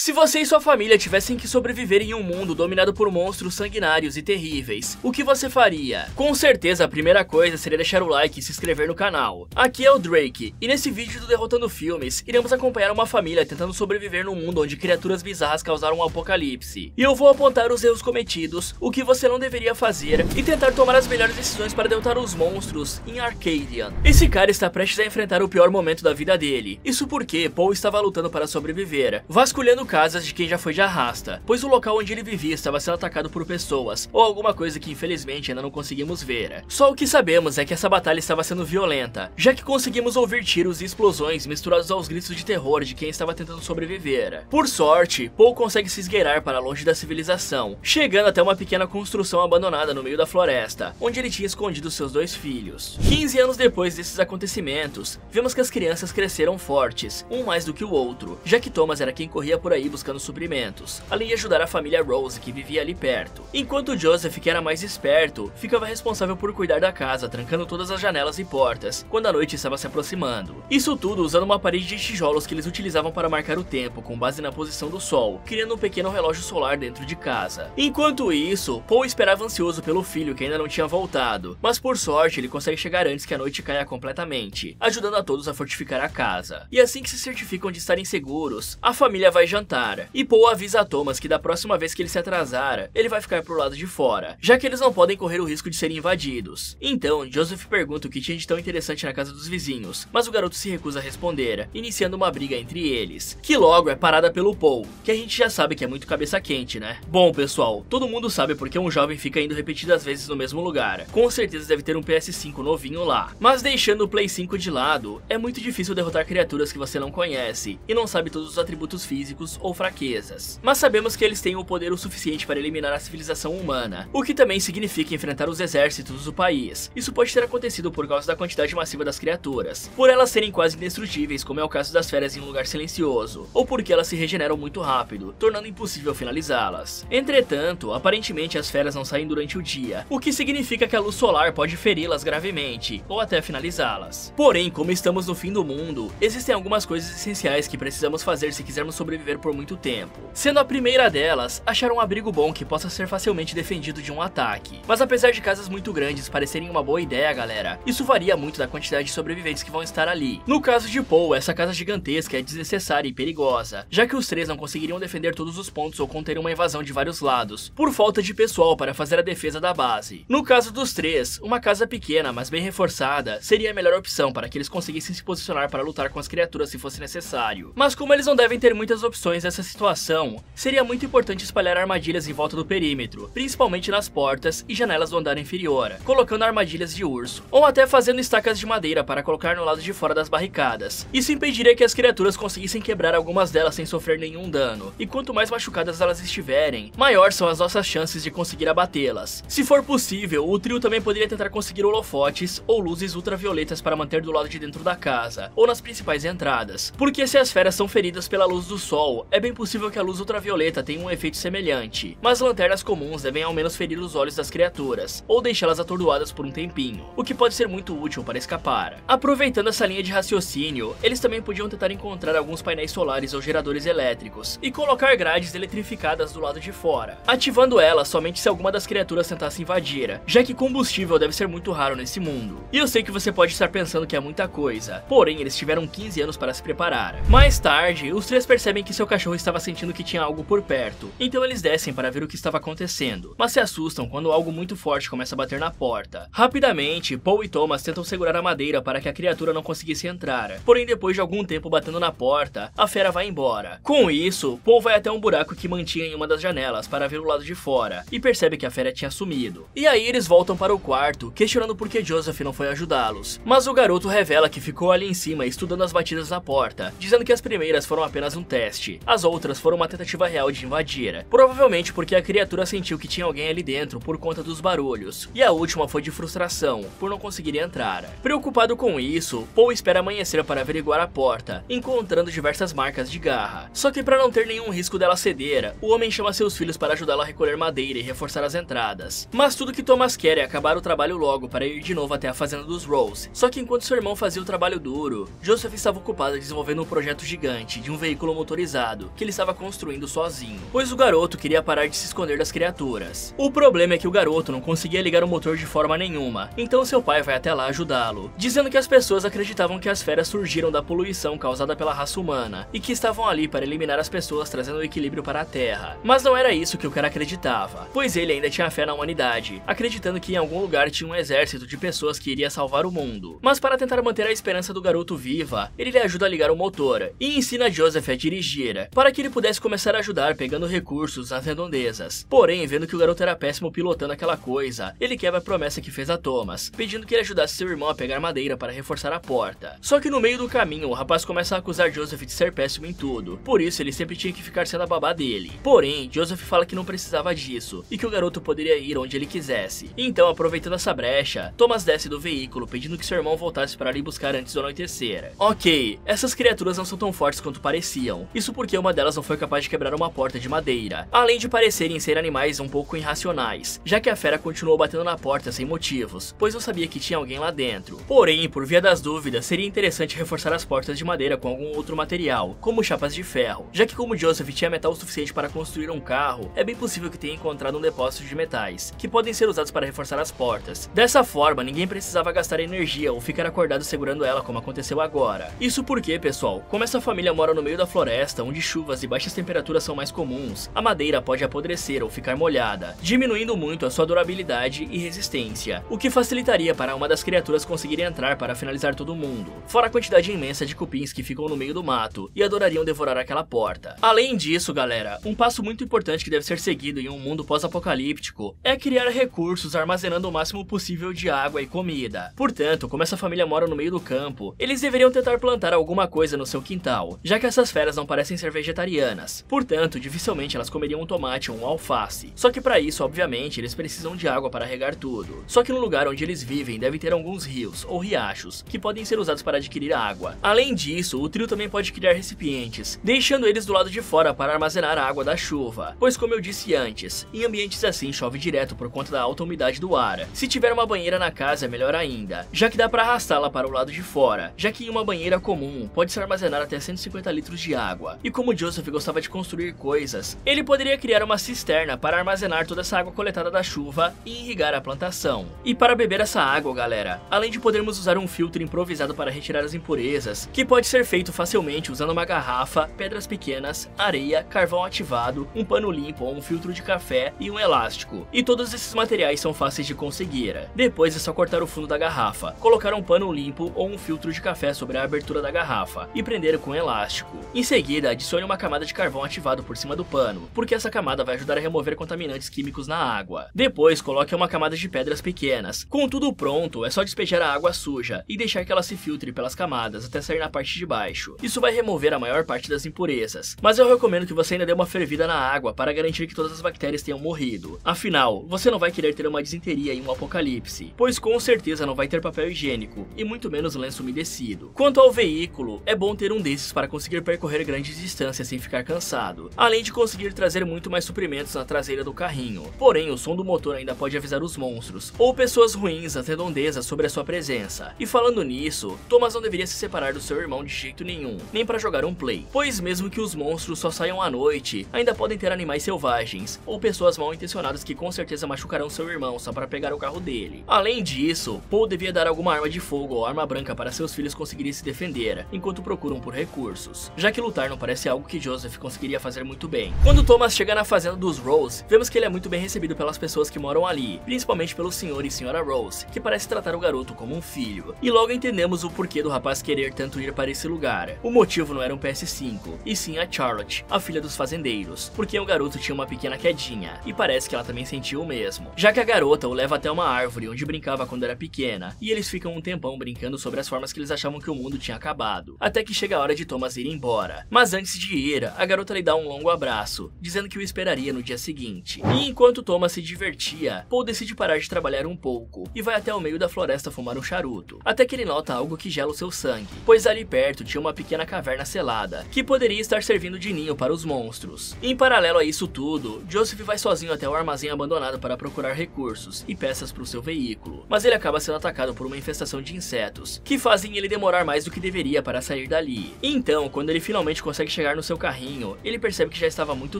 Se você e sua família tivessem que sobreviver em um mundo dominado por monstros sanguinários e terríveis, o que você faria? Com certeza a primeira coisa seria deixar o like e se inscrever no canal. Aqui é o Drake, e nesse vídeo do Derrotando Filmes, iremos acompanhar uma família tentando sobreviver num mundo onde criaturas bizarras causaram um apocalipse. E eu vou apontar os erros cometidos, o que você não deveria fazer, e tentar tomar as melhores decisões para derrotar os monstros em Arcadian. Esse cara está prestes a enfrentar o pior momento da vida dele. Isso porque Paul estava lutando para sobreviver, vasculhando casas de quem já foi de arrasta, pois o local onde ele vivia estava sendo atacado por pessoas, ou alguma coisa que infelizmente ainda não conseguimos ver. Só o que sabemos é que essa batalha estava sendo violenta, já que conseguimos ouvir tiros e explosões misturados aos gritos de terror de quem estava tentando sobreviver. Por sorte, Paul consegue se esgueirar para longe da civilização, chegando até uma pequena construção abandonada no meio da floresta, onde ele tinha escondido seus 2 filhos. 15 anos depois desses acontecimentos, vemos que as crianças cresceram fortes, um mais do que o outro, já que Thomas era quem corria por aí buscando suprimentos, além de ajudar a família Rose que vivia ali perto. Enquanto Joseph, que era mais esperto, ficava responsável por cuidar da casa, trancando todas as janelas e portas, quando a noite estava se aproximando. Isso tudo usando uma parede de tijolos que eles utilizavam para marcar o tempo, com base na posição do sol, criando um pequeno relógio solar dentro de casa. Enquanto isso, Paul esperava ansioso pelo filho que ainda não tinha voltado, mas por sorte ele consegue chegar antes que a noite caia completamente, ajudando a todos a fortificar a casa. E assim que se certificam de estarem seguros, a família vai jantar, e Paul avisa a Thomas que da próxima vez que ele se atrasar, ele vai ficar pro lado de fora, já que eles não podem correr o risco de serem invadidos. Então, Joseph pergunta o que tinha de tão interessante na casa dos vizinhos, mas o garoto se recusa a responder, iniciando uma briga entre eles, que logo é parada pelo Paul, que a gente já sabe que é muito cabeça quente, né? Bom, pessoal, todo mundo sabe porque um jovem fica indo repetidas vezes no mesmo lugar. Com certeza deve ter um PS5 novinho lá. Mas deixando o Play 5 de lado, é muito difícil derrotar criaturas que você não conhece e não sabe todos os atributos físicos ou fraquezas. Mas sabemos que eles têm o poder o suficiente para eliminar a civilização humana, o que também significa enfrentar os exércitos do país. Isso pode ter acontecido por causa da quantidade massiva das criaturas, por elas serem quase indestrutíveis, como é o caso das feras em um lugar silencioso, ou porque elas se regeneram muito rápido, tornando impossível finalizá-las. Entretanto, aparentemente as feras não saem durante o dia, o que significa que a luz solar pode feri-las gravemente, ou até finalizá-las. Porém, como estamos no fim do mundo, existem algumas coisas essenciais que precisamos fazer se quisermos sobreviver por muito tempo. Sendo a primeira delas, achar um abrigo bom que possa ser facilmente defendido de um ataque. Mas apesar de casas muito grandes parecerem uma boa ideia, galera, isso varia muito da quantidade de sobreviventes que vão estar ali. No caso de Paul, essa casa gigantesca é desnecessária e perigosa, já que os 3 não conseguiriam defender todos os pontos ou conter uma invasão de vários lados, por falta de pessoal para fazer a defesa da base. No caso dos 3, uma casa pequena, mas bem reforçada, seria a melhor opção para que eles conseguissem se posicionar para lutar com as criaturas se fosse necessário. Mas como eles não devem ter muitas opções nessa situação, seria muito importante espalhar armadilhas em volta do perímetro, principalmente nas portas e janelas do andar inferior, colocando armadilhas de urso, ou até fazendo estacas de madeira para colocar no lado de fora das barricadas. Isso impediria que as criaturas conseguissem quebrar algumas delas sem sofrer nenhum dano, e quanto mais machucadas elas estiverem, maior são as nossas chances de conseguir abatê-las. Se for possível, o trio também poderia tentar conseguir holofotes ou luzes ultravioletas para manter do lado de dentro da casa, ou nas principais entradas, porque se as feras são feridas pela luz do sol, é bem possível que a luz ultravioleta tenha um efeito semelhante, mas lanternas comuns devem ao menos ferir os olhos das criaturas, ou deixá-las atordoadas por um tempinho, o que pode ser muito útil para escapar. Aproveitando essa linha de raciocínio, eles também podiam tentar encontrar alguns painéis solares ou geradores elétricos, e colocar grades eletrificadas do lado de fora, ativando elas somente se alguma das criaturas tentasse invadir, já que combustível deve ser muito raro nesse mundo. E eu sei que você pode estar pensando que é muita coisa, porém eles tiveram 15 anos para se preparar. Mais tarde, os 3 percebem que seu cachorro estava sentindo que tinha algo por perto, então eles descem para ver o que estava acontecendo, mas se assustam quando algo muito forte começa a bater na porta. Rapidamente, Paul e Thomas tentam segurar a madeira para que a criatura não conseguisse entrar, porém depois de algum tempo batendo na porta, a fera vai embora. Com isso, Paul vai até um buraco que mantinha em uma das janelas para ver o lado de fora, e percebe que a fera tinha sumido. E aí eles voltam para o quarto, questionando por que Joseph não foi ajudá-los, mas o garoto revela que ficou ali em cima estudando as batidas na porta, dizendo que as primeiras foram apenas um teste, as outras foram uma tentativa real de invadir, provavelmente porque a criatura sentiu que tinha alguém ali dentro por conta dos barulhos, e a última foi de frustração, por não conseguir entrar. Preocupado com isso, Paul espera amanhecer para averiguar a porta, encontrando diversas marcas de garra. Só que para não ter nenhum risco dela ceder, o homem chama seus filhos para ajudá-lo a recolher madeira e reforçar as entradas. Mas tudo que Thomas quer é acabar o trabalho logo para ir de novo até a fazenda dos Rose. Só que enquanto seu irmão fazia o trabalho duro, Joseph estava ocupado desenvolvendo um projeto gigante de um veículo motorizado, fechado que ele estava construindo sozinho, pois o garoto queria parar de se esconder das criaturas. O problema é que o garoto não conseguia ligar o motor de forma nenhuma, então seu pai vai até lá ajudá-lo, dizendo que as pessoas acreditavam que as feras surgiram da poluição causada pela raça humana e que estavam ali para eliminar as pessoas, trazendo o equilíbrio para a Terra. Mas não era isso que o cara acreditava, pois ele ainda tinha fé na humanidade, acreditando que em algum lugar tinha um exército de pessoas que iria salvar o mundo. Mas para tentar manter a esperança do garoto viva, ele lhe ajuda a ligar o motor e ensina Joseph a dirigir, para que ele pudesse começar a ajudar pegando recursos nas redondezas. Porém, vendo que o garoto era péssimo pilotando aquela coisa, ele quebra a promessa que fez a Thomas, pedindo que ele ajudasse seu irmão a pegar madeira para reforçar a porta. Só que no meio do caminho, o rapaz começa a acusar Joseph de ser péssimo em tudo, por isso ele sempre tinha que ficar sendo a babá dele. Porém, Joseph fala que não precisava disso, e que o garoto poderia ir onde ele quisesse. Então, aproveitando essa brecha, Thomas desce do veículo, pedindo que seu irmão voltasse para lhe buscar antes do anoitecer. Ok, essas criaturas não são tão fortes quanto pareciam, isso porque uma delas não foi capaz de quebrar uma porta de madeira, além de parecerem ser animais um pouco irracionais, já que a fera continuou batendo na porta sem motivos, pois não sabia que tinha alguém lá dentro. Porém, por via das dúvidas, seria interessante reforçar as portas de madeira com algum outro material, como chapas de ferro, já que como Joseph tinha metal o suficiente para construir um carro, é bem possível que tenha encontrado um depósito de metais, que podem ser usados para reforçar as portas. Dessa forma, ninguém precisava gastar energia ou ficar acordado segurando ela como aconteceu agora. Isso porque, pessoal, como essa família mora no meio da floresta, onde chuvas e baixas temperaturas são mais comuns, a madeira pode apodrecer ou ficar molhada, diminuindo muito a sua durabilidade e resistência, o que facilitaria para uma das criaturas conseguir entrar para finalizar todo mundo, fora a quantidade imensa de cupins que ficam no meio do mato e adorariam devorar aquela porta. Além disso, galera, um passo muito importante que deve ser seguido em um mundo pós-apocalíptico é criar recursos armazenando o máximo possível de água e comida. Portanto, como essa família mora no meio do campo, eles deveriam tentar plantar alguma coisa no seu quintal, já que essas feras não parecem ser vegetarianas. Portanto, dificilmente elas comeriam um tomate ou um alface. Só que para isso, obviamente, eles precisam de água para regar tudo. Só que no lugar onde eles vivem deve ter alguns rios ou riachos que podem ser usados para adquirir água. Além disso, o trio também pode criar recipientes, deixando eles do lado de fora para armazenar a água da chuva, pois como eu disse antes, em ambientes assim chove direto por conta da alta umidade do ar. Se tiver uma banheira na casa é melhor ainda, já que dá para arrastá-la para o lado de fora, já que em uma banheira comum pode-se armazenar até 150 litros de água. E como Joseph gostava de construir coisas, ele poderia criar uma cisterna para armazenar toda essa água coletada da chuva e irrigar a plantação. E para beber essa água, galera, além de podermos usar um filtro improvisado para retirar as impurezas, que pode ser feito facilmente usando uma garrafa, pedras pequenas, areia, carvão ativado, um pano limpo ou um filtro de café e um elástico. E todos esses materiais são fáceis de conseguir. Depois é só cortar o fundo da garrafa, colocar um pano limpo ou um filtro de café sobre a abertura da garrafa e prender com elástico. Em seguida, adicione uma camada de carvão ativado por cima do pano, porque essa camada vai ajudar a remover contaminantes químicos na água. Depois, coloque uma camada de pedras pequenas. Com tudo pronto, é só despejar a água suja e deixar que ela se filtre pelas camadas até sair na parte de baixo. Isso vai remover a maior parte das impurezas, mas eu recomendo que você ainda dê uma fervida na água para garantir que todas as bactérias tenham morrido. Afinal, você não vai querer ter uma disenteria em um apocalipse, pois com certeza não vai ter papel higiênico e muito menos lenço umedecido. Quanto ao veículo, é bom ter um desses para conseguir percorrer grandes distâncias sem ficar cansado, além de conseguir trazer muito mais suprimentos na traseira do carrinho. Porém, o som do motor ainda pode avisar os monstros ou pessoas ruins nas redondezas sobre a sua presença. E falando nisso, Thomas não deveria se separar do seu irmão de jeito nenhum, nem para jogar um play, pois mesmo que os monstros só saiam à noite, ainda podem ter animais selvagens ou pessoas mal intencionadas que com certeza machucarão seu irmão só para pegar o carro dele. Além disso, Paul devia dar alguma arma de fogo ou arma branca para seus filhos conseguirem se defender, enquanto procuram por recursos, já que lutar não parece algo que Joseph conseguiria fazer muito bem. Quando Thomas chega na fazenda dos Rose, vemos que ele é muito bem recebido pelas pessoas que moram ali, principalmente pelo senhor e senhora Rose, que parece tratar o garoto como um filho. E logo entendemos o porquê do rapaz querer tanto ir para esse lugar. O motivo não era um PS5, e sim a Charlotte, a filha dos fazendeiros, porque o garoto tinha uma pequena quedinha, e parece que ela também sentiu o mesmo, já que a garota o leva até uma árvore onde brincava quando era pequena, e eles ficam um tempão brincando sobre as formas que eles achavam que o mundo tinha acabado, até que chega a hora de Thomas ir embora. Mas antes de ir, a garota lhe dá um longo abraço, dizendo que o esperaria no dia seguinte. E enquanto Thomas se divertia, Paul decide parar de trabalhar um pouco, e vai até o meio da floresta fumar um charuto, até que ele nota algo que gela o seu sangue, pois ali perto tinha uma pequena caverna selada, que poderia estar servindo de ninho para os monstros. Em paralelo a isso tudo, Joseph vai sozinho até o armazém abandonado para procurar recursos e peças para o seu veículo, mas ele acaba sendo atacado por uma infestação de insetos, que fazem ele demorar mais do que deveria para sair dali. Então, quando ele finalmente consegue chegar chegar no seu carrinho, ele percebe que já estava muito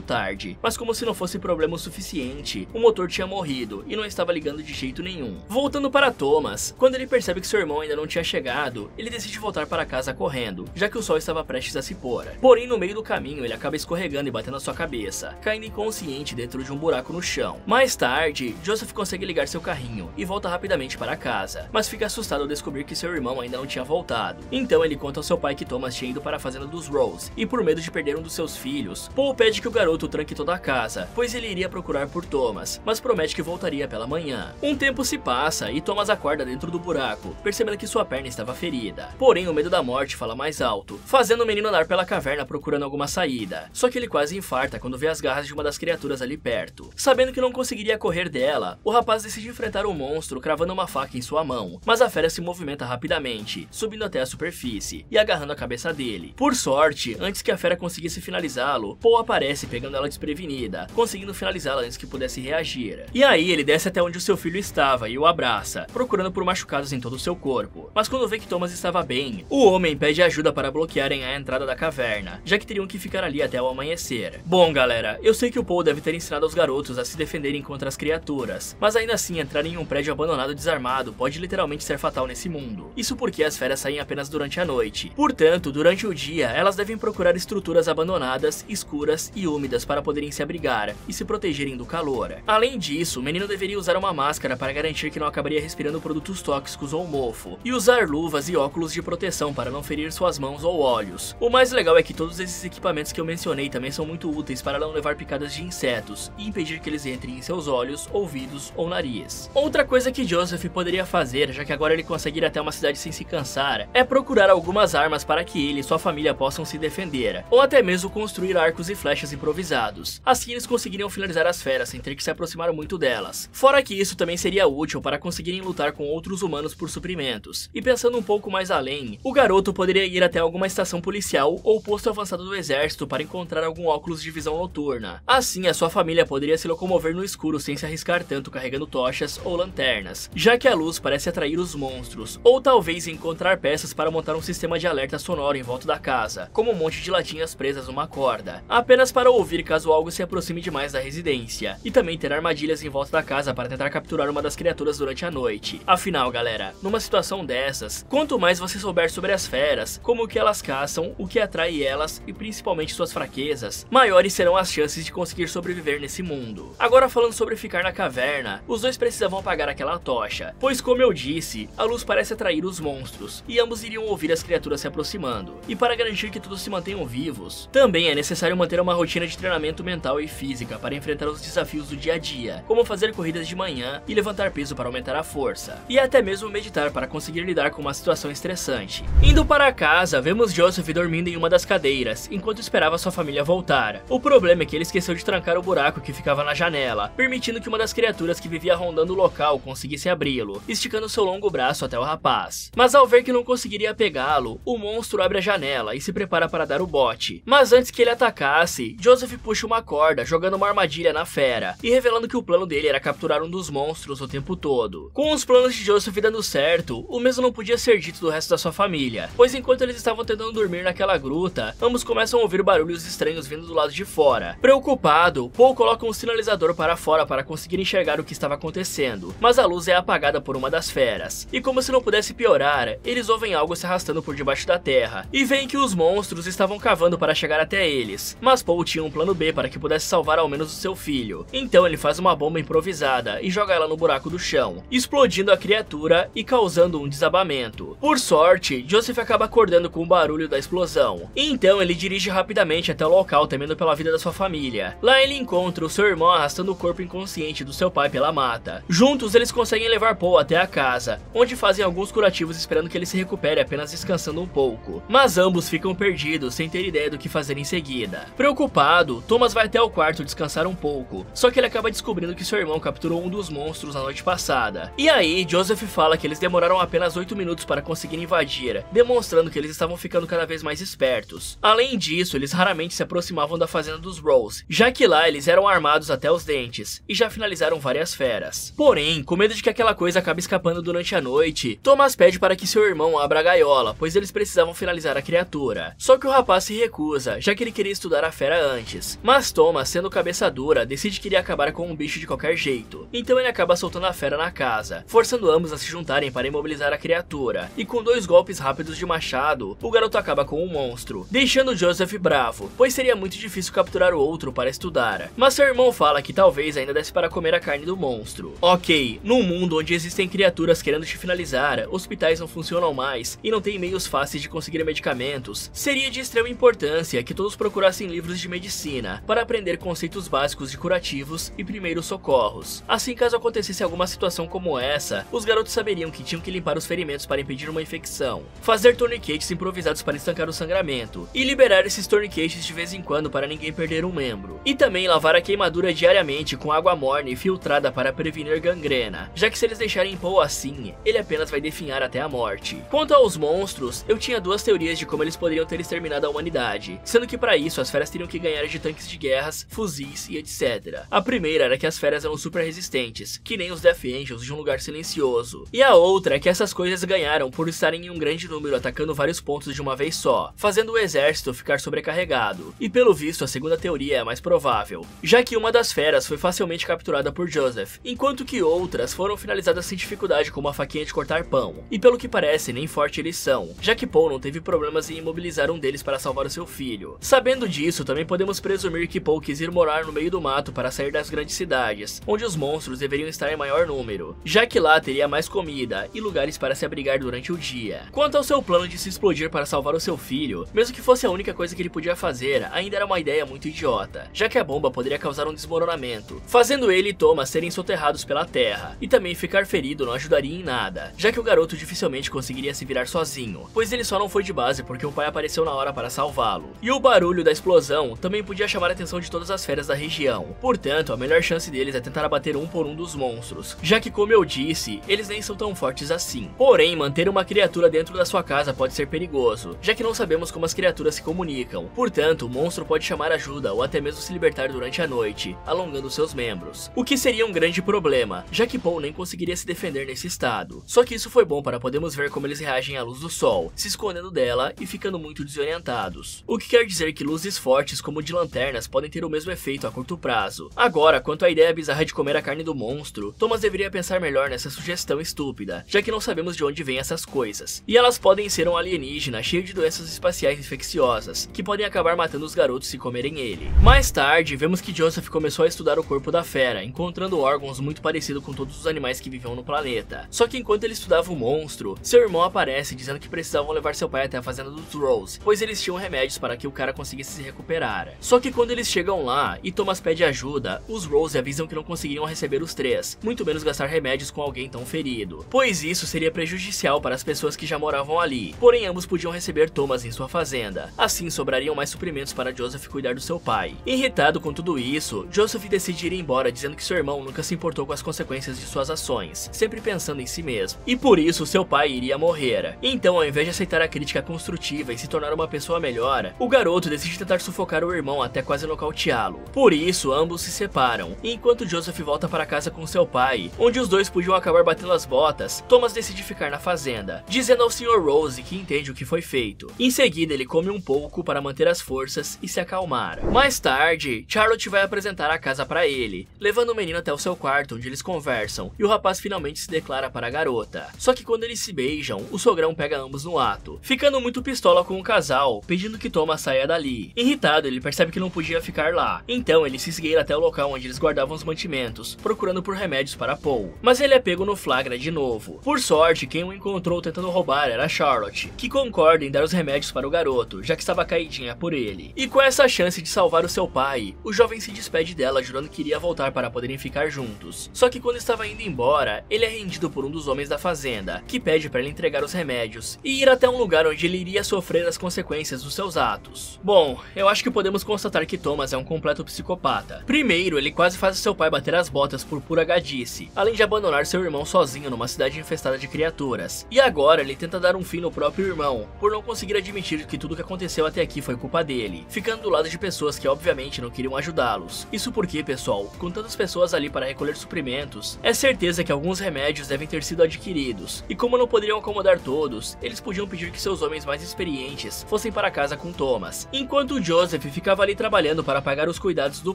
tarde, mas como se não fosse problema o suficiente, o motor tinha morrido e não estava ligando de jeito nenhum. Voltando para Thomas, quando ele percebe que seu irmão ainda não tinha chegado, ele decide voltar para casa correndo, já que o sol estava prestes a se pôr. Porém, no meio do caminho, ele acaba escorregando e batendo a sua cabeça, caindo inconsciente dentro de um buraco no chão. Mais tarde, Joseph consegue ligar seu carrinho e volta rapidamente para casa, mas fica assustado ao descobrir que seu irmão ainda não tinha voltado. Então ele conta ao seu pai que Thomas tinha ido para a fazenda dos Rose, e por medo de perder um dos seus filhos, Paul pede que o garoto tranque toda a casa, pois ele iria procurar por Thomas, mas promete que voltaria pela manhã. Um tempo se passa e Thomas acorda dentro do buraco, percebendo que sua perna estava ferida. Porém, o medo da morte fala mais alto, fazendo o menino andar pela caverna procurando alguma saída. Só que ele quase infarta quando vê as garras de uma das criaturas ali perto. Sabendo que não conseguiria correr dela, o rapaz decide enfrentar o monstro cravando uma faca em sua mão, mas a fera se movimenta rapidamente, subindo até a superfície e agarrando a cabeça dele. Por sorte, antes que a fera conseguisse finalizá-lo, Paul aparece pegando ela desprevenida, conseguindo finalizá-la antes que pudesse reagir. E aí ele desce até onde o seu filho estava e o abraça, procurando por machucados em todo o seu corpo. Mas quando vê que Thomas estava bem, o homem pede ajuda para bloquearem a entrada da caverna, já que teriam que ficar ali até o amanhecer. Bom galera, eu sei que o Paul deve ter ensinado aos garotos a se defenderem contra as criaturas, mas ainda assim entrar em um prédio abandonado desarmado pode literalmente ser fatal nesse mundo. Isso porque as feras saem apenas durante a noite. Portanto, durante o dia, elas devem procurar estruturas abandonadas, escuras e úmidas para poderem se abrigar e se protegerem do calor. Além disso, o menino deveria usar uma máscara para garantir que não acabaria respirando produtos tóxicos ou mofo, e usar luvas e óculos de proteção para não ferir suas mãos ou olhos. O mais legal é que todos esses equipamentos que eu mencionei também são muito úteis para não levar picadas de insetos e impedir que eles entrem em seus olhos, ouvidos ou nariz. Outra coisa que Joseph poderia fazer, já que agora ele consegue ir até uma cidade sem se cansar, é procurar algumas armas para que ele e sua família possam se defender, ou até mesmo construir arcos e flechas improvisados. Assim eles conseguiriam finalizar as feras sem ter que se aproximar muito delas. Fora que isso também seria útil para conseguirem lutar com outros humanos por suprimentos. E pensando um pouco mais além, o garoto poderia ir até alguma estação policial ou posto avançado do exército para encontrar algum óculos de visão noturna. Assim a sua família poderia se locomover no escuro sem se arriscar tanto carregando tochas ou lanternas, já que a luz parece atrair os monstros, ou talvez encontrar peças para montar um sistema de alerta sonoro em volta da casa, como um monte de latinhas presas numa corda, apenas para ouvir caso algo se aproxime demais da residência, e também ter armadilhas em volta da casa para tentar capturar uma das criaturas durante a noite. Afinal galera, numa situação dessas, quanto mais você souber sobre as feras, como que elas caçam, o que atrai elas e principalmente suas fraquezas, maiores serão as chances de conseguir sobreviver nesse mundo. Agora falando sobre ficar na caverna, os dois precisavam apagar aquela tocha, pois como eu disse, a luz parece atrair os monstros, e ambos iriam ouvir as criaturas se aproximando. E para garantir que todos se mantenham vivos, também é necessário manter uma rotina de treinamento mental e física para enfrentar os desafios do dia a dia, como fazer corridas de manhã e levantar peso para aumentar a força, e até mesmo meditar para conseguir lidar com uma situação estressante. Indo para casa, vemos Joseph dormindo em uma das cadeiras, enquanto esperava sua família voltar. O problema é que ele esqueceu de trancar o buraco que ficava na janela, permitindo que uma das criaturas que vivia rondando o local conseguisse abri-lo, esticando seu longo braço até o rapaz. Mas ao ver que não conseguiria pegá-lo, o monstro abre a janela e se prepara para dar o bote. Mas antes que ele atacasse, Joseph puxa uma corda, jogando uma armadilha na fera, e revelando que o plano dele era capturar um dos monstros o tempo todo. Com os planos de Joseph dando certo, o mesmo não podia ser dito do resto da sua família, pois enquanto eles estavam tentando dormir naquela gruta, ambos começam a ouvir barulhos estranhos vindo do lado de fora. Preocupado, Paul coloca um sinalizador para fora para conseguir enxergar o que estava acontecendo, mas a luz é apagada por uma das feras, e como se não pudesse piorar, eles ouvem algo se arrastando por debaixo da terra, e veem que os monstros estavam cavando para chegar até eles, mas Paul tinha um plano B para que pudesse salvar ao menos o seu filho. Então ele faz uma bomba improvisada e joga ela no buraco do chão, explodindo a criatura e causando um desabamento. Por sorte, Joseph acaba acordando com o barulho da explosão, e então ele dirige rapidamente até o local temendo pela vida da sua família. Lá ele encontra o seu irmão arrastando o corpo inconsciente do seu pai pela mata. Juntos eles conseguem levar Paul até a casa, onde fazem alguns curativos esperando que ele se recupere apenas descansando um pouco. Mas ambos ficam perdidos sem ter ideia do que fazer em seguida. Preocupado, Thomas vai até o quarto descansar um pouco, só que ele acaba descobrindo que seu irmão capturou um dos monstros na noite passada. E aí Joseph fala que eles demoraram apenas 8 minutos para conseguir invadir, demonstrando que eles estavam ficando cada vez mais espertos. Além disso, eles raramente se aproximavam da fazenda dos Rose, já que lá eles eram armados até os dentes, e já finalizaram várias feras. Porém, com medo de que aquela coisa acabe escapando durante a noite, Thomas pede para que seu irmão abra a gaiola, pois eles precisavam finalizar a criatura. Só que o rapaz se se recusa, já que ele queria estudar a fera antes. Mas Thomas, sendo cabeça dura, decide que iria acabar com o bicho de qualquer jeito. Então ele acaba soltando a fera na casa, forçando ambos a se juntarem para imobilizar a criatura. E com 2 golpes rápidos de machado, o garoto acaba com o monstro, deixando Joseph bravo, pois seria muito difícil capturar o outro para estudar. Mas seu irmão fala que talvez ainda desse para comer a carne do monstro. Ok, num mundo onde existem criaturas querendo te finalizar, hospitais não funcionam mais e não tem meios fáceis de conseguir medicamentos, seria de extrema importância que todos procurassem livros de medicina para aprender conceitos básicos de curativos e primeiros socorros. Assim, caso acontecesse alguma situação como essa, os garotos saberiam que tinham que limpar os ferimentos para impedir uma infecção, fazer tourniquets improvisados para estancar o sangramento e liberar esses tourniquets de vez em quando para ninguém perder um membro, e também lavar a queimadura diariamente com água morna e filtrada para prevenir gangrena, já que se eles deixarem Paul assim, ele apenas vai definhar até a morte. Quanto aos monstros, eu tinha 2 teorias de como eles poderiam ter exterminado a humanidade, sendo que para isso as feras teriam que ganhar de tanques de guerras, fuzis e etc. A primeira era que as feras eram super resistentes, que nem os Death Angels de um lugar silencioso, e a outra é que essas coisas ganharam por estarem em um grande número atacando vários pontos de uma vez só, fazendo o exército ficar sobrecarregado. E pelo visto a segunda teoria é a mais provável, já que uma das feras foi facilmente capturada por Joseph, enquanto que outras foram finalizadas sem dificuldade com uma faquinha de cortar pão, e pelo que parece nem forte eles são, já que Paul não teve problemas em imobilizar um deles para salvar o seu filho. Sabendo disso, também podemos presumir que Paul quis ir morar no meio do mato para sair das grandes cidades, onde os monstros deveriam estar em maior número, já que lá teria mais comida e lugares para se abrigar durante o dia. Quanto ao seu plano de se explodir para salvar o seu filho, mesmo que fosse a única coisa que ele podia fazer, ainda era uma ideia muito idiota, já que a bomba poderia causar um desmoronamento, fazendo ele e Thomas serem soterrados pela terra, e também ficar ferido não ajudaria em nada, já que o garoto dificilmente conseguiria se virar sozinho, pois ele só não foi de base porque o pai apareceu na hora para salvá-lo. E o barulho da explosão também podia chamar a atenção de todas as feras da região, portanto a melhor chance deles é tentar abater um por um dos monstros, já que, como eu disse, eles nem são tão fortes assim. Porém, manter uma criatura dentro da sua casa pode ser perigoso, já que não sabemos como as criaturas se comunicam, portanto o monstro pode chamar ajuda ou até mesmo se libertar durante a noite, alongando seus membros, o que seria um grande problema, já que Paul nem conseguiria se defender nesse estado. Só que isso foi bom para podermos ver como eles reagem à luz do sol, se escondendo dela e ficando muito desorientados, o que quer dizer que luzes fortes como de lanternas podem ter o mesmo efeito a curto prazo. Agora, quanto à ideia bizarra de comer a carne do monstro, Thomas deveria pensar melhor nessa sugestão estúpida, já que não sabemos de onde vêm essas coisas, e elas podem ser um alienígena cheio de doenças espaciais infecciosas, que podem acabar matando os garotos se comerem ele. Mais tarde, vemos que Joseph começou a estudar o corpo da fera, encontrando órgãos muito parecidos com todos os animais que viviam no planeta. Só que enquanto ele estudava o monstro, seu irmão aparece dizendo que precisavam levar seu pai até a fazenda dos Rose, pois eles tinham remédios para que o cara conseguisse se recuperar. Só que quando eles chegam lá e Thomas pede ajuda, os Rose avisam que não conseguiriam receber os 3, muito menos gastar remédios com alguém tão ferido, pois isso seria prejudicial para as pessoas que já moravam ali. Porém, ambos podiam receber Thomas em sua fazenda, assim sobrariam mais suprimentos para Joseph cuidar do seu pai. Irritado com tudo isso, Joseph decide ir embora, dizendo que seu irmão nunca se importou com as consequências de suas ações, sempre pensando em si mesmo, e por isso seu pai iria morrer. Então, ao invés de aceitar a crítica construtiva e se tornar uma pessoa melhor, o garoto decide tentar sufocar o irmão até quase nocauteá-lo. Por isso, ambos se separam, e enquanto Joseph volta para casa com seu pai, onde os dois podiam acabar batendo as botas, Thomas decide ficar na fazenda, dizendo ao Sr. Rose que entende o que foi feito. Em seguida, ele come um pouco para manter as forças e se acalmar. Mais tarde, Charlotte vai apresentar a casa para ele, levando o menino até o seu quarto, onde eles conversam, e o rapaz finalmente se declara para a garota. Só que quando eles se beijam, o sogrão pega ambos no ato, ficando muito pistola com o casal, pedindo que Thomas saia dali. Irritado, ele percebe que não podia ficar lá, então ele se esgueira até o local onde eles guardavam os mantimentos, procurando por remédios para Paul. Mas ele é pego no flagra de novo. Por sorte, quem o encontrou tentando roubar era Charlotte, que concorda em dar os remédios para o garoto, já que estava caidinha por ele. E com essa chance de salvar o seu pai, o jovem se despede dela, jurando que iria voltar para poderem ficar juntos. Só que quando estava indo embora, ele é rendido por um dos homens da fazenda, que pede para ele entregar os remédios e ir até um lugar onde ele iria sofrer as consequências dos seus atos. Bom, eu acho que podemos constatar que Thomas é um completo psicopata. Primeiro, ele quase faz seu pai bater as botas por pura gadice, além de abandonar seu irmão sozinho numa cidade infestada de criaturas. E agora ele tenta dar um fim no próprio irmão, por não conseguir admitir que tudo que aconteceu até aqui foi culpa dele, ficando do lado de pessoas que obviamente não queriam ajudá-los. Isso porque, pessoal, com tantas pessoas ali para recolher suprimentos, é certeza que alguns remédios devem ter sido adquiridos, e como não poderiam acomodar todos, eles podiam pedir que seus homens mais experientes fossem para a casa casa com Thomas, enquanto Joseph ficava ali trabalhando para pagar os cuidados do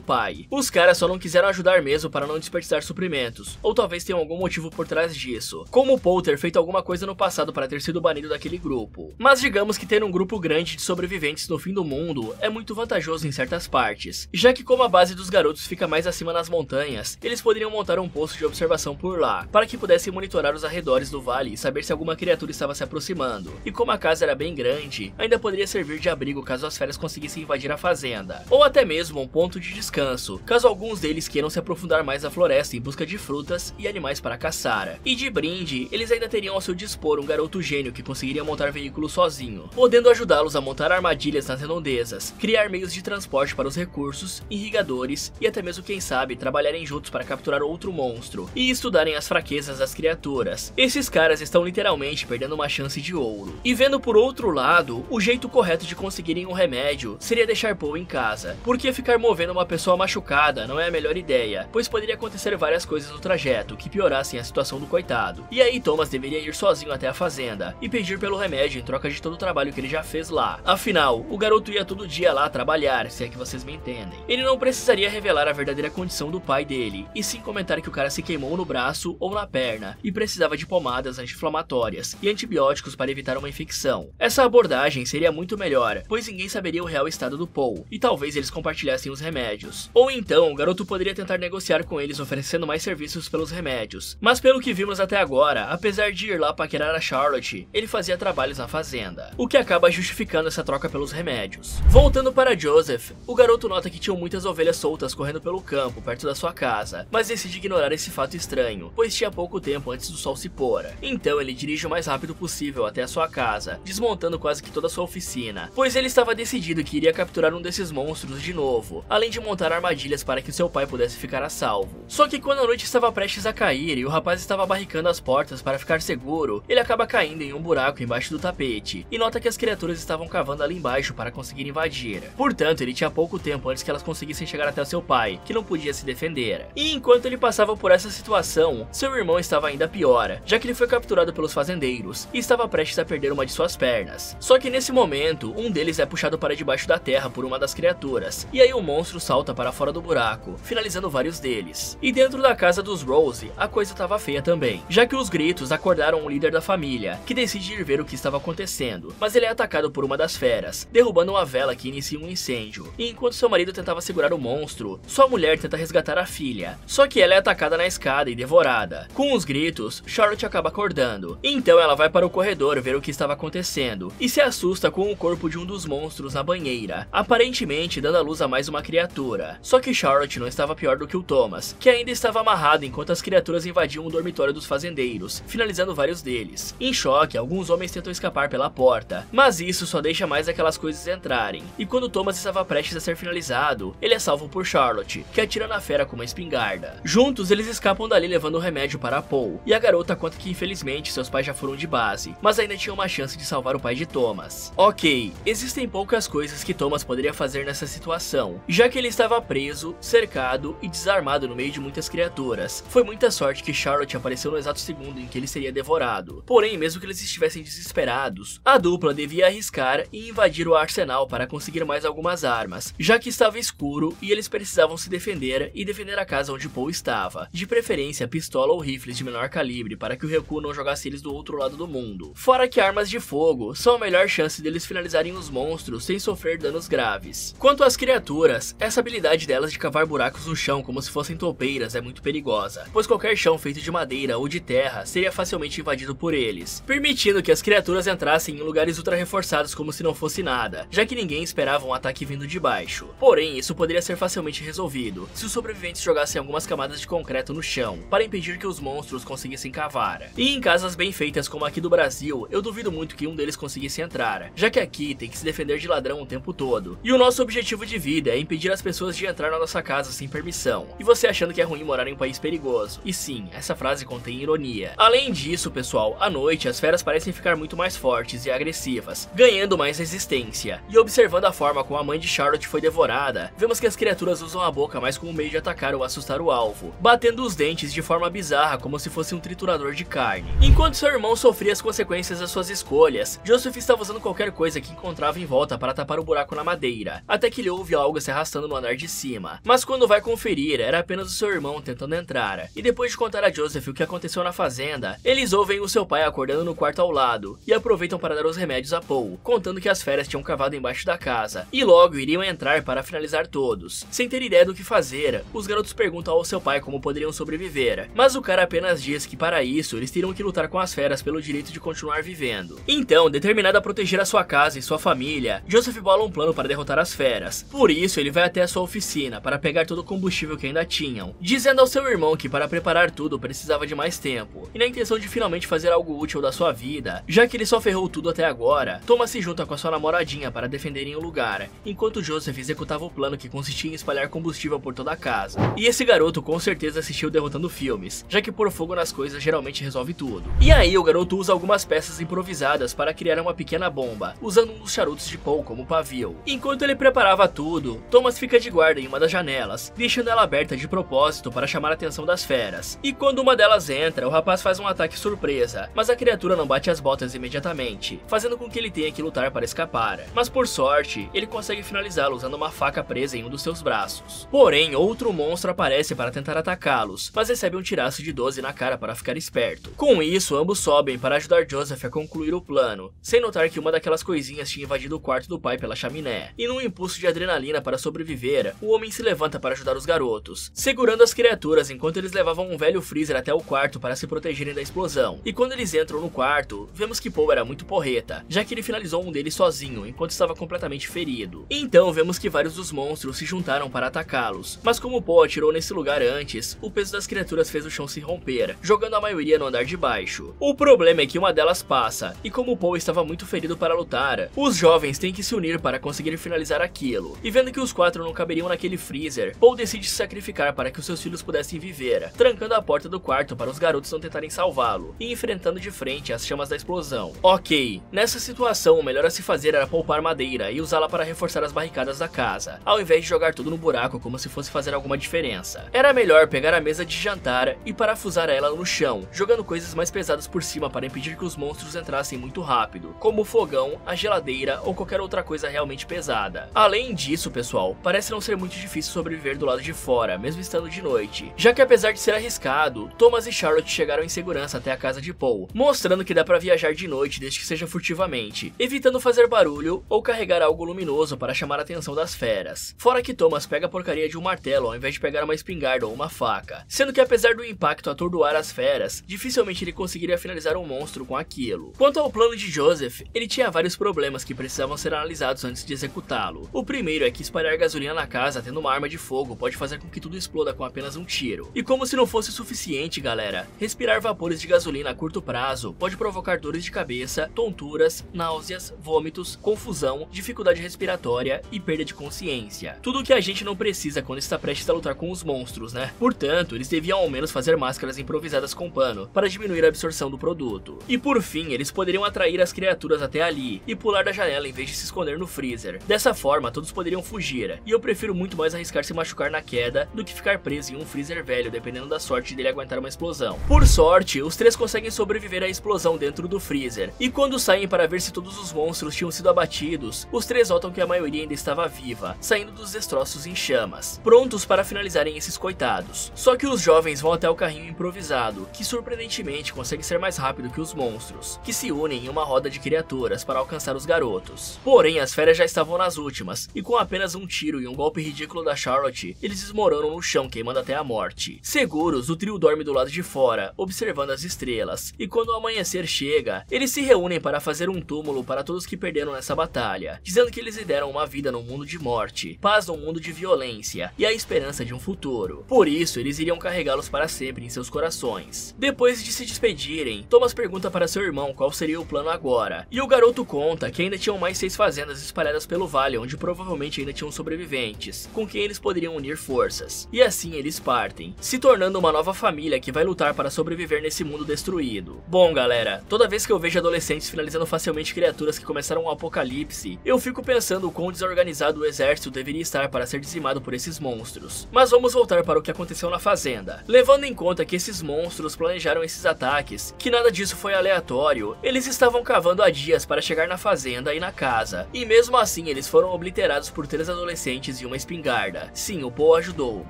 pai. Os caras só não quiseram ajudar mesmo para não desperdiçar suprimentos, ou talvez tenham algum motivo por trás disso, como o Paul ter feito alguma coisa no passado para ter sido banido daquele grupo. Mas digamos que ter um grupo grande de sobreviventes no fim do mundo é muito vantajoso em certas partes, já que como a base dos garotos fica mais acima nas montanhas, eles poderiam montar um posto de observação por lá, para que pudessem monitorar os arredores do vale e saber se alguma criatura estava se aproximando. E como a casa era bem grande, ainda poderia servir de abrigo caso as feras conseguissem invadir a fazenda, ou até mesmo um ponto de descanso, caso alguns deles queiram se aprofundar mais na floresta em busca de frutas e animais para caçar. E de brinde, eles ainda teriam ao seu dispor um garoto gênio que conseguiria montar veículos sozinho, podendo ajudá-los a montar armadilhas nas redondezas, criar meios de transporte para os recursos, irrigadores e até mesmo, quem sabe, trabalharem juntos para capturar outro monstro e estudarem as fraquezas das criaturas. Esses caras estão literalmente perdendo uma chance de ouro. E vendo por outro lado, o jeito correto de conseguirem um remédio seria deixar Paul em casa, porque ficar movendo uma pessoa machucada não é a melhor ideia, pois poderia acontecer várias coisas no trajeto que piorassem a situação do coitado. E aí Thomas deveria ir sozinho até a fazenda e pedir pelo remédio em troca de todo o trabalho que ele já fez lá. Afinal, o garoto ia todo dia lá trabalhar, se é que vocês me entendem. Ele não precisaria revelar a verdadeira condição do pai dele, e sim comentar que o cara se queimou no braço ou na perna e precisava de pomadas anti-inflamatórias e antibióticos para evitar uma infecção. Essa abordagem seria muito melhor, pois ninguém saberia o real estado do Paul, e talvez eles compartilhassem os remédios. Ou então, o garoto poderia tentar negociar com eles oferecendo mais serviços pelos remédios. Mas pelo que vimos até agora, apesar de ir lá paquerar a Charlotte, ele fazia trabalhos na fazenda, o que acaba justificando essa troca pelos remédios. Voltando para Joseph, o garoto nota que tinham muitas ovelhas soltas correndo pelo campo perto da sua casa, mas decide ignorar esse fato estranho, pois tinha pouco tempo antes do sol se pôr. Então ele dirige o mais rápido possível até a sua casa, desmontando quase que toda a sua oficina, pois ele estava decidido que iria capturar um desses monstros de novo, além de montar armadilhas para que seu pai pudesse ficar a salvo. Só que quando a noite estava prestes a cair e o rapaz estava barricando as portas para ficar seguro, ele acaba caindo em um buraco embaixo do tapete, e nota que as criaturas estavam cavando ali embaixo para conseguir invadir. Portanto, ele tinha pouco tempo antes que elas conseguissem chegar até o seu pai, que não podia se defender. E enquanto ele passava por essa situação, seu irmão estava ainda pior, já que ele foi capturado pelos fazendeiros e estava prestes a perder uma de suas pernas. Só que nesse momento, um deles é puxado para debaixo da terra por uma das criaturas, e aí o monstro salta para fora do buraco, finalizando vários deles. E dentro da casa dos Rose, a coisa estava feia também, já que os gritos acordaram o líder da família, que decide ir ver o que estava acontecendo, mas ele é atacado por uma das feras, derrubando uma vela que inicia um incêndio. E enquanto seu marido tentava segurar o monstro, sua mulher tenta resgatar a filha, só que ela é atacada na escada e devorada. Com os gritos, Charlotte acaba acordando, então ela vai para o corredor ver o que estava acontecendo, e se assusta com o corpo de um dos monstros na banheira, aparentemente dando à luz a mais uma criatura. Só que Charlotte não estava pior do que o Thomas, que ainda estava amarrado enquanto as criaturas invadiam o dormitório dos fazendeiros, finalizando vários deles. Em choque, alguns homens tentam escapar pela porta, mas isso só deixa mais aquelas coisas entrarem. E quando Thomas estava prestes a ser finalizado, ele é salvo por Charlotte, que atira na fera com uma espingarda. Juntos, eles escapam dali levando o remédio para Paul, e a garota conta que infelizmente seus pais já foram de base, mas ainda tinha uma chance de salvar o pai de Thomas. Ok, existem poucas coisas que Thomas poderia fazer nessa situação, já que ele estava preso, cercado e desarmado no meio de muitas criaturas. Foi muita sorte que Charlotte apareceu no exato segundo em que ele seria devorado. Porém, mesmo que eles estivessem desesperados, a dupla devia arriscar e invadir o arsenal para conseguir mais algumas armas, já que estava escuro e eles precisavam se defender e defender a casa onde Paul estava, de preferência pistola ou rifles de menor calibre para que o recuo não jogasse eles do outro lado do mundo. Fora que armas de fogo são a melhor chance deles finalizarem os monstros sem sofrer danos graves. Quanto às criaturas, essa habilidade delas de cavar buracos no chão como se fossem toupeiras é muito perigosa, pois qualquer chão feito de madeira ou de terra seria facilmente invadido por eles, permitindo que as criaturas entrassem em lugares ultra reforçados como se não fosse nada, já que ninguém esperava um ataque vindo de baixo. Porém, isso poderia ser facilmente resolvido se os sobreviventes jogassem algumas camadas de concreto no chão, para impedir que os monstros conseguissem cavar. E em casas bem feitas como aqui do Brasil, eu duvido muito que um deles conseguisse entrar, já que aqui tem que se defender de ladrão o tempo todo. E o nosso objetivo de vida é impedir as pessoas de entrar na nossa casa sem permissão. E você achando que é ruim morar em um país perigoso. E sim, essa frase contém ironia. Além disso, pessoal, à noite as feras parecem ficar muito mais fortes e agressivas, ganhando mais resistência. E observando a forma como a mãe de Charlotte foi devorada, vemos que as criaturas usam a boca mais como meio de atacar ou assustar o alvo, batendo os dentes de forma bizarra como se fosse um triturador de carne. Enquanto seu irmão sofria as consequências das suas escolhas, Joseph estava usando qualquer coisa que que encontrava em volta para tapar o buraco na madeira, até que ele ouve algo se arrastando no andar de cima. Mas quando vai conferir, era apenas o seu irmão tentando entrar. E depois de contar a Joseph o que aconteceu na fazenda, eles ouvem o seu pai acordando no quarto ao lado e aproveitam para dar os remédios a Paul, contando que as feras tinham cavado embaixo da casa e logo iriam entrar para finalizar todos. Sem ter ideia do que fazer, os garotos perguntam ao seu pai como poderiam sobreviver, mas o cara apenas diz que para isso eles teriam que lutar com as feras pelo direito de continuar vivendo. Então, determinado a proteger a sua casa e sua família, Joseph bola um plano para derrotar as feras. Por isso, ele vai até a sua oficina para pegar todo o combustível que ainda tinham, dizendo ao seu irmão que para preparar tudo precisava de mais tempo, e na intenção de finalmente fazer algo útil da sua vida, já que ele só ferrou tudo até agora, Thomas se junta com a sua namoradinha para defenderem o lugar, enquanto Joseph executava o plano que consistia em espalhar combustível por toda a casa. E esse garoto com certeza assistiu Derrotando Filmes, já que pôr fogo nas coisas geralmente resolve tudo. E aí o garoto usa algumas peças improvisadas para criar uma pequena bomba, usando um dos charutos de Paul como pavio. Enquanto ele preparava tudo, Thomas fica de guarda em uma das janelas, deixando ela aberta de propósito para chamar a atenção das feras. E quando uma delas entra, o rapaz faz um ataque surpresa, mas a criatura não bate as botas imediatamente, fazendo com que ele tenha que lutar para escapar. Mas por sorte, ele consegue finalizá-lo usando uma faca presa em um dos seus braços. Porém, outro monstro aparece para tentar atacá-los, mas recebe um tiraço de 12 na cara para ficar esperto. Com isso, ambos sobem para ajudar Joseph a concluir o plano, sem notar que uma daquelas coisinhas tinha invadido o quarto do pai pela chaminé. E num impulso de adrenalina para sobreviver, o homem se levanta para ajudar os garotos, segurando as criaturas enquanto eles levavam um velho freezer até o quarto para se protegerem da explosão. E quando eles entram no quarto, vemos que Paul era muito porreta, já que ele finalizou um deles sozinho, enquanto estava completamente ferido. Então vemos que vários dos monstros se juntaram para atacá-los, mas como Paul atirou nesse lugar antes, o peso das criaturas fez o chão se romper, jogando a maioria no andar de baixo. O problema é que uma delas passa, e como Paul estava muito ferido para lutar, os jovens têm que se unir para conseguir finalizar aquilo. E vendo que os 4 não caberiam naquele freezer, Paul decide se sacrificar para que os seus filhos pudessem viver, trancando a porta do quarto para os garotos não tentarem salvá-lo, e enfrentando de frente as chamas da explosão. Ok, nessa situação o melhor a se fazer era poupar madeira e usá-la para reforçar as barricadas da casa, ao invés de jogar tudo no buraco como se fosse fazer alguma diferença. Era melhor pegar a mesa de jantar e parafusar ela no chão, jogando coisas mais pesadas por cima para impedir que os monstros entrassem muito rápido, como o fogão, a geladeira ou qualquer outra coisa realmente pesada. Além disso, pessoal, parece não ser muito difícil sobreviver do lado de fora, mesmo estando de noite, já que apesar de ser arriscado, Thomas e Charlotte chegaram em segurança até a casa de Paul, mostrando que dá para viajar de noite desde que seja furtivamente, evitando fazer barulho ou carregar algo luminoso para chamar a atenção das feras. Fora que Thomas pega a porcaria de um martelo ao invés de pegar uma espingarda ou uma faca, sendo que apesar do impacto atordoar as feras, dificilmente ele conseguiria finalizar um monstro com aquilo. Quanto ao plano de Joseph, ele tinha vários problemas que precisavam ser analisados antes de executá-lo. O primeiro é que espalhar gasolina na casa tendo uma arma de fogo pode fazer com que tudo exploda com apenas um tiro. E como se não fosse suficiente, galera, respirar vapores de gasolina a curto prazo pode provocar dores de cabeça, tonturas, náuseas, vômitos, confusão, dificuldade respiratória e perda de consciência. Tudo o que a gente não precisa quando está prestes a lutar com os monstros, né? Portanto, eles deviam ao menos fazer máscaras improvisadas com pano para diminuir a absorção do produto. E por fim, eles poderiam atrair as criaturas até ali e pular da janela em vez de se esconder no freezer. Dessa forma, todos poderiam fugir, e eu prefiro muito mais arriscar se machucar na queda do que ficar preso em um freezer velho dependendo da sorte dele aguentar uma explosão. Por sorte, os 3 conseguem sobreviver à explosão dentro do freezer, e quando saem para ver se todos os monstros tinham sido abatidos, os 3 notam que a maioria ainda estava viva, saindo dos destroços em chamas, prontos para finalizarem esses coitados. Só que os jovens vão até o carrinho improvisado, que surpreendentemente consegue ser mais rápido que os monstros, que se unem em uma roda de criaturas para alcançar os garotos. Porém, as feras já estavam nas últimas, e com apenas um tiro e um golpe ridículo da Charlotte, eles desmoronam no chão, queimando até a morte. Seguros, o trio dorme do lado de fora, observando as estrelas, e quando o amanhecer chega, eles se reúnem para fazer um túmulo para todos que perderam nessa batalha, dizendo que eles lideram uma vida num mundo de morte, paz num mundo de violência, e a esperança de um futuro. Por isso, eles iriam carregá-los para sempre em seus corações. Depois de se despedirem, Thomas pergunta para seu irmão qual seria o plano agora, e o garoto conta que ainda tinham mais 6 fazendas espalhadas pelo vale, onde provavelmente ainda tinham sobreviventes, com quem eles poderiam unir forças. E assim eles partem, se tornando uma nova família que vai lutar para sobreviver nesse mundo destruído. Bom, galera, toda vez que eu vejo adolescentes finalizando facilmente criaturas que começaram um apocalipse, eu fico pensando o quão desorganizado o exército deveria estar para ser dizimado por esses monstros. Mas vamos voltar para o que aconteceu na fazenda. Levando em conta que esses monstros planejaram esses ataques, que nada disso foi aleatório, eles estavam cavando há dias para chegar na fazenda fazenda e na casa, e mesmo assim eles foram obliterados por 3 adolescentes e uma espingarda. Sim, o Paul ajudou,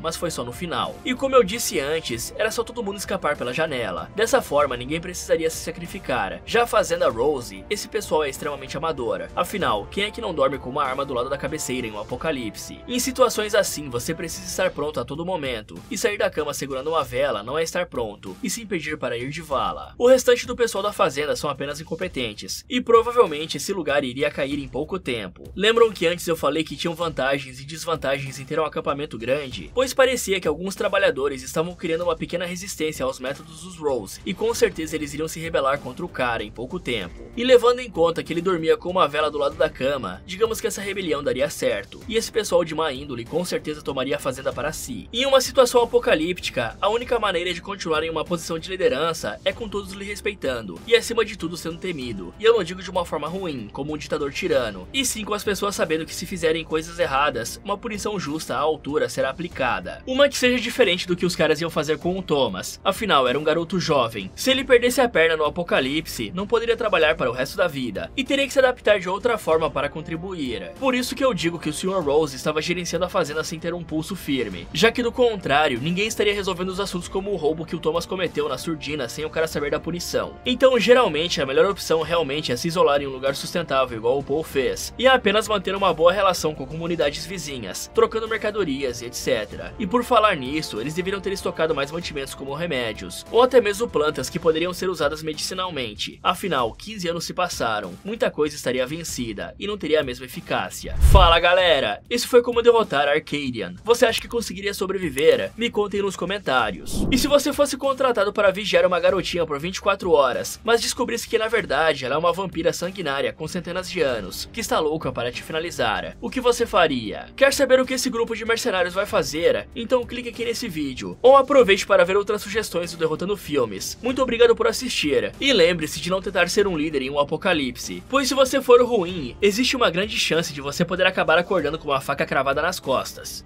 mas foi só no final. E como eu disse antes, era só todo mundo escapar pela janela. Dessa forma, ninguém precisaria se sacrificar. Já a fazenda Rose, esse pessoal é extremamente amadora. Afinal, quem é que não dorme com uma arma do lado da cabeceira em um apocalipse? Em situações assim, você precisa estar pronto a todo momento, e sair da cama segurando uma vela não é estar pronto, e se impedir para ir de vala. O restante do pessoal da fazenda são apenas incompetentes, e provavelmente esse lugar iria cair em pouco tempo. Lembram que antes eu falei que tinham vantagens e desvantagens em ter um acampamento grande? Pois parecia que alguns trabalhadores estavam criando uma pequena resistência aos métodos dos Rose, e com certeza eles iriam se rebelar contra o cara em pouco tempo. E levando em conta que ele dormia com uma vela do lado da cama, digamos que essa rebelião daria certo, e esse pessoal de má índole com certeza tomaria a fazenda para si. Em uma situação apocalíptica, a única maneira de continuar em uma posição de liderança é com todos lhe respeitando, e acima de tudo sendo temido. E eu não digo de uma forma ruim, como um ditador tirano, e sim com as pessoas sabendo que se fizerem coisas erradas, uma punição justa à altura será aplicada. Uma que seja diferente do que os caras iam fazer com o Thomas, afinal era um garoto jovem. Se ele perdesse a perna no apocalipse, não poderia trabalhar para o resto da vida, e teria que se adaptar de outra forma para contribuir. Por isso que eu digo que o Sr. Rose estava gerenciando a fazenda sem ter um pulso firme, já que do contrário, ninguém estaria resolvendo os assuntos como o roubo que o Thomas cometeu na surdina sem o cara saber da punição. Então geralmente a melhor opção realmente é se isolar em um lugar sustentável igual o Paul fez, e apenas manter uma boa relação com comunidades vizinhas, trocando mercadorias e etc. E por falar nisso, eles deveriam ter estocado mais mantimentos como remédios, ou até mesmo plantas que poderiam ser usadas medicinalmente. Afinal, 15 anos se passaram, muita coisa estaria vencida e não teria a mesma eficácia. Fala galera, isso foi como derrotar Arcadian. Você acha que conseguiria sobreviver? Me contem nos comentários. E se você fosse contratado para vigiar uma garotinha por 24 horas, mas descobrisse que na verdade ela é uma vampira sanguinária com centenas de anos, que está louca para te finalizar, o que você faria? Quer saber o que esse grupo de mercenários vai fazer? Então clique aqui nesse vídeo, ou aproveite para ver outras sugestões do Derrotando Filmes. Muito obrigado por assistir, e lembre-se de não tentar ser um líder em um apocalipse, pois se você for ruim, existe uma grande chance de você poder acabar acordando com uma faca cravada nas costas.